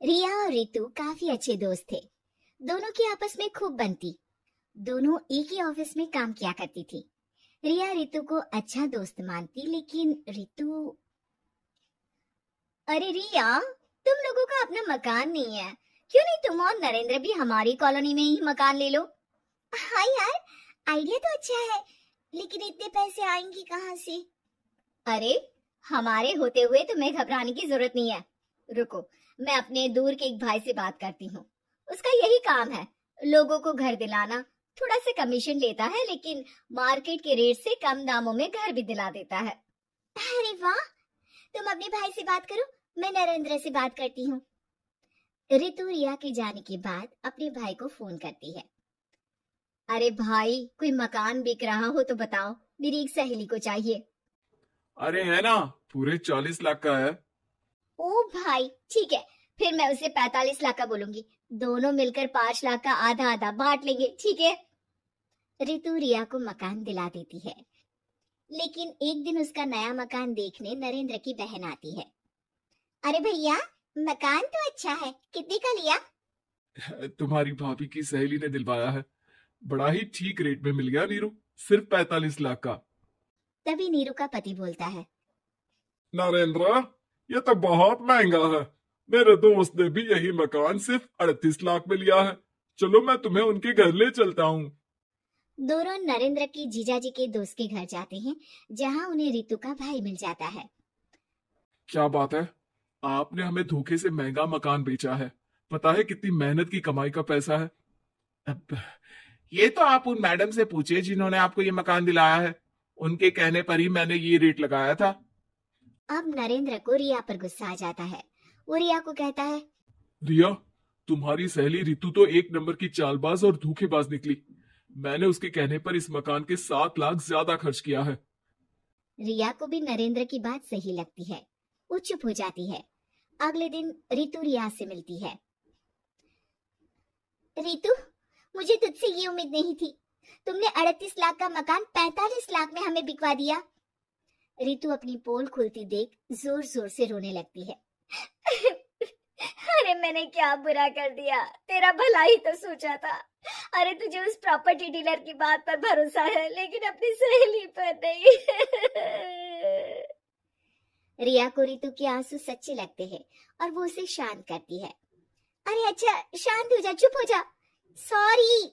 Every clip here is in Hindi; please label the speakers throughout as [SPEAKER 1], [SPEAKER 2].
[SPEAKER 1] रिया और रितु काफी अच्छे दोस्त थे। दोनों की आपस में खूब बनती। दोनों एक ही ऑफिस में काम किया करती थी। रिया रितु को अच्छा दोस्त मानती, लेकिन रितु। अरे रिया, तुम लोगों का अपना मकान नहीं है, क्यों नहीं तुम और नरेंद्र भी हमारी कॉलोनी में ही मकान ले लो? हाँ यार, आइडिया तो अच्छा है, लेकिन इतने पैसे आएंगे कहाँ से? अरे, हमारे होते हुए तुम्हें घबराने की जरूरत नहीं है। रुको, मैं अपने दूर के एक भाई से बात करती हूँ। उसका यही काम है, लोगों को घर दिलाना। थोड़ा सा कमीशन लेता है, लेकिन मार्केट के रेट से कम दामों में घर भी दिला देता है। अरे वाह, तुम अपने भाई से बात करो, मैं नरेंद्र से बात करती हूँ। रितु रिया के जाने के बाद अपने भाई को फोन करती है। अरे भाई, कोई मकान बिक रहा हो तो बताओ, मेरी एक सहेली को चाहिए।
[SPEAKER 2] अरे है ना, पूरे 40 लाख का है।
[SPEAKER 1] ओ भाई, ठीक है, फिर मैं उसे 45 लाख का बोलूंगी। दोनों मिलकर 5 लाख का आधा आधा बांट लेंगे, ठीक है? रितु रिया को मकान दिला देती है, लेकिन एक दिन उसका नया मकान देखने नरेंद्र की बहन आती है। अरे भैया, मकान तो अच्छा है, कितने का लिया?
[SPEAKER 2] तुम्हारी भाभी की सहेली ने दिलवाया है, बड़ा ही ठीक रेट में मिल गया नीरू, सिर्फ 45 लाख का।
[SPEAKER 1] तभी नीरू का पति बोलता है।
[SPEAKER 2] नरेंद्र, ये तो बहुत महंगा है। मेरे दोस्त ने भी यही मकान सिर्फ 38 लाख में लिया है। चलो मैं तुम्हें उनके घर ले चलता हूँ।
[SPEAKER 1] दोनों नरेंद्र के जीजाजी के दोस्त के घर जाते हैं, जहाँ उन्हें रितु का भाई मिल जाता है।
[SPEAKER 2] क्या बात है, आपने हमें धोखे से महंगा मकान बेचा है। पता है कितनी मेहनत की कमाई का पैसा है। अब ये तो आप उन मैडम से पूछिए जिन्होंने आपको ये मकान दिलाया है। उनके कहने पर ही मैंने ये रेट लगाया था।
[SPEAKER 1] अब नरेंद्र को रिया पर गुस्सा आ जाता है। वो रिया को कहता है।
[SPEAKER 2] रिया, तुम्हारी सहेली रितु तो एक नंबर की चालबाज और धोखेबाज निकली। मैंने उसके कहने पर इस मकान के 7 लाख ज्यादा खर्च किया है।
[SPEAKER 1] रिया को भी नरेंद्र की बात सही लगती है। वो चुप हो जाती है। अगले दिन रितु रिया से मिलती है। रितु, मुझे तुझसे ये उम्मीद नहीं थी। तुमने 38 लाख का मकान 45 लाख में हमें बिकवा दिया। रितु अपनी पोल खुलती देख जोर जोर से रोने लगती है। अरे मैंने क्या बुरा कर दिया, तेरा भला ही तो सोचा था। अरे तुझे उस प्रॉपर्टी डीलर की बात पर भरोसा है, लेकिन अपनी सहेली पर नहीं। रिया को रितु के आंसू सच्चे लगते हैं और वो उसे शांत करती है। अरे अच्छा, शांत हो जा, चुप हो जा। सॉरी,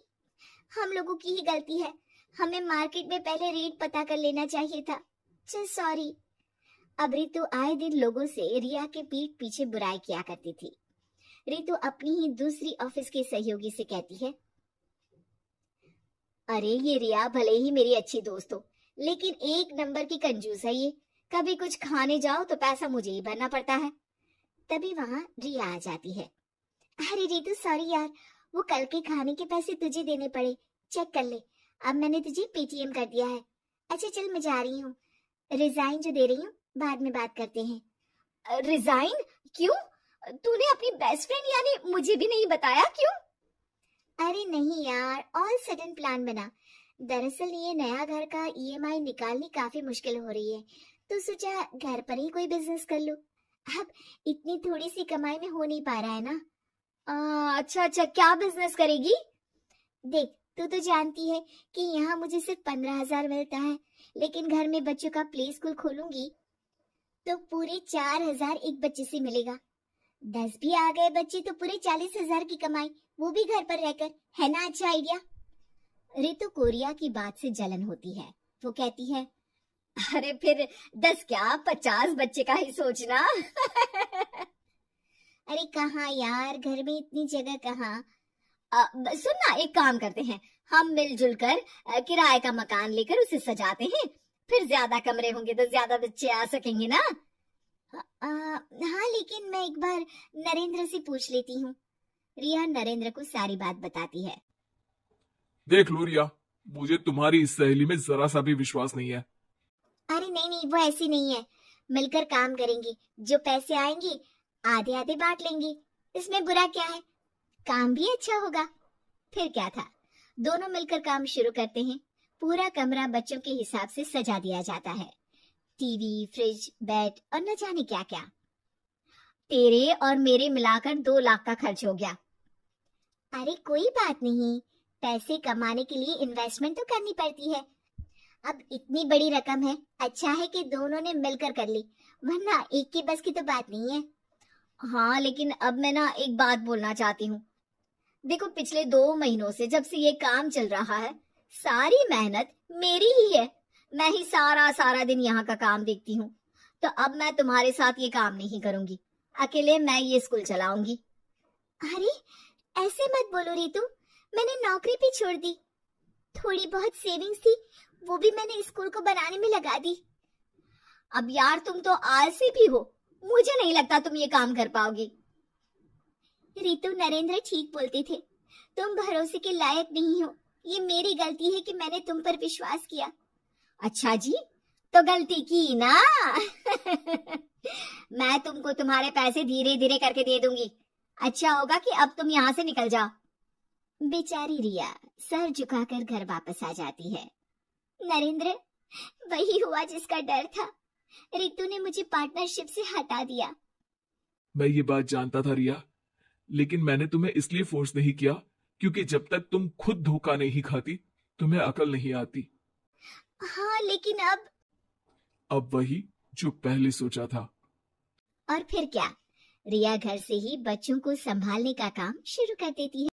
[SPEAKER 1] हम लोगों की ही गलती है। हमें मार्केट में पहले रेट पता कर लेना चाहिए था। चल सॉरी। अब रितु आए दिन लोगों से रिया के पीठ पीछे बुराई किया करती थी। रितु अपनी ही दूसरी ऑफिस के सहयोगी से कहती है। अरे ये रिया भले ही मेरी अच्छी दोस्त हो, लेकिन एक नंबर की कंजूस है ये। कभी कुछ खाने जाओ तो पैसा मुझे ही भरना पड़ता है। तभी वहां रिया आ जाती है। अरे रितु सॉरी यार, वो कल के खाने के पैसे तुझे देने पड़े, चेक कर ले। अब मैंने तुझे पेटीएम कर दिया है। अच्छा चल, मैं जा रही हूँ। रिजाइन जो दे रही हूँ, बाद में बात करते हैं। रिजाइन? क्यों? तूने अपनी बेस्ट फ्रेंड यानी मुझे भी नहीं बताया, क्यों? अरे नहीं यार, ऑल सडन प्लान बना। दरअसल ये नया घर का ईएमआई निकालनी काफी मुश्किल हो रही है, तो सोचा घर पर ही कोई बिजनेस कर लूं। अब इतनी थोड़ी सी कमाई में हो नहीं पा रहा है ना। अच्छा अच्छा, क्या बिजनेस करेगी? देख, तू तो जानती है कि यहाँ मुझे सिर्फ 15,000 मिलता है, लेकिन घर में बच्चों का प्ले स्कूल खोलूंगी तो पूरे 4,000 एक बच्चे से मिलेगा। 10 भी आ गए बच्चे तो पूरे 40,000 की कमाई, वो भी घर पर रहकर। है ना अच्छा आइडिया? रितु को रिया की बात से जलन होती है। वो कहती है, अरे फिर 10 क्या 50 बच्चे का ही सोचना। अरे कहाँ यार, घर में इतनी जगह कहाँ। सुन ना, एक काम करते हैं, हम मिलजुल कर किराए का मकान लेकर उसे सजाते हैं। फिर ज्यादा कमरे होंगे तो ज्यादा बच्चे आ सकेंगे ना। हाँ, लेकिन मैं एक बार नरेंद्र से पूछ लेती हूँ। रिया नरेंद्र को सारी बात बताती है।
[SPEAKER 2] देख लो रिया, मुझे तुम्हारी इस सहेली में जरा सा भी विश्वास नहीं है।
[SPEAKER 1] अरे नहीं नहीं, वो ऐसी नहीं है। मिलकर काम करेंगे, जो पैसे आएंगे आधे आधे बांट लेंगे। इसमें बुरा क्या है, काम भी अच्छा होगा। फिर क्या था, दोनों मिलकर काम शुरू करते हैं। पूरा कमरा बच्चों के हिसाब से सजा दिया जाता है। टीवी, फ्रिज, बेड और न जाने क्या क्या। तेरे और मेरे मिलाकर 2 लाख का खर्च हो गया। अरे कोई बात नहीं, पैसे कमाने के लिए इन्वेस्टमेंट तो करनी पड़ती है। अब इतनी बड़ी रकम है, अच्छा है कि दोनों ने मिलकर कर ली, वरना एक की बस की तो बात नहीं है। हाँ लेकिन अब मैं ना एक बात बोलना चाहती हूँ। देखो पिछले 2 महीनों से जब से ये काम चल रहा है, सारी मेहनत मेरी ही है। मैं ही सारा सारा दिन यहाँ का काम देखती हूँ। तो अब मैं तुम्हारे साथ ये काम नहीं करूंगी, अकेले मैं ये स्कूल चलाऊंगी। अरे ऐसे मत बोलो रितु, मैंने नौकरी भी छोड़ दी। थोड़ी बहुत सेविंग्स थी, वो भी मैंने स्कूल को बनाने में लगा दी। अब यार तुम तो आलसी भी हो, मुझे नहीं लगता तुम ये काम कर पाओगी। रितु, नरेंद्र ठीक बोलते थे, तुम भरोसे के लायक नहीं हो। ये मेरी गलती है कि मैंने तुम पर विश्वास किया। अच्छा जी, तो गलती की ना। मैं तुमको तुम्हारे पैसे धीरे धीरे करके दे दूंगी। अच्छा होगा कि अब तुम यहाँ से निकल जाओ। बेचारी रिया सर झुकाकर घर वापस आ जाती है। नरेंद्र, वही हुआ जिसका डर था। रितु ने मुझे पार्टनरशिप से हटा दिया।
[SPEAKER 2] मैं ये बात जानता था रिया, लेकिन मैंने तुम्हें इसलिए फोर्स नहीं किया क्योंकि जब तक तुम खुद धोखा नहीं खाती तुम्हें अकल नहीं आती।
[SPEAKER 1] हाँ लेकिन
[SPEAKER 2] अब वही जो पहले सोचा था।
[SPEAKER 1] और फिर क्या, रिया घर से ही बच्चों को संभालने का काम शुरू कर देती है।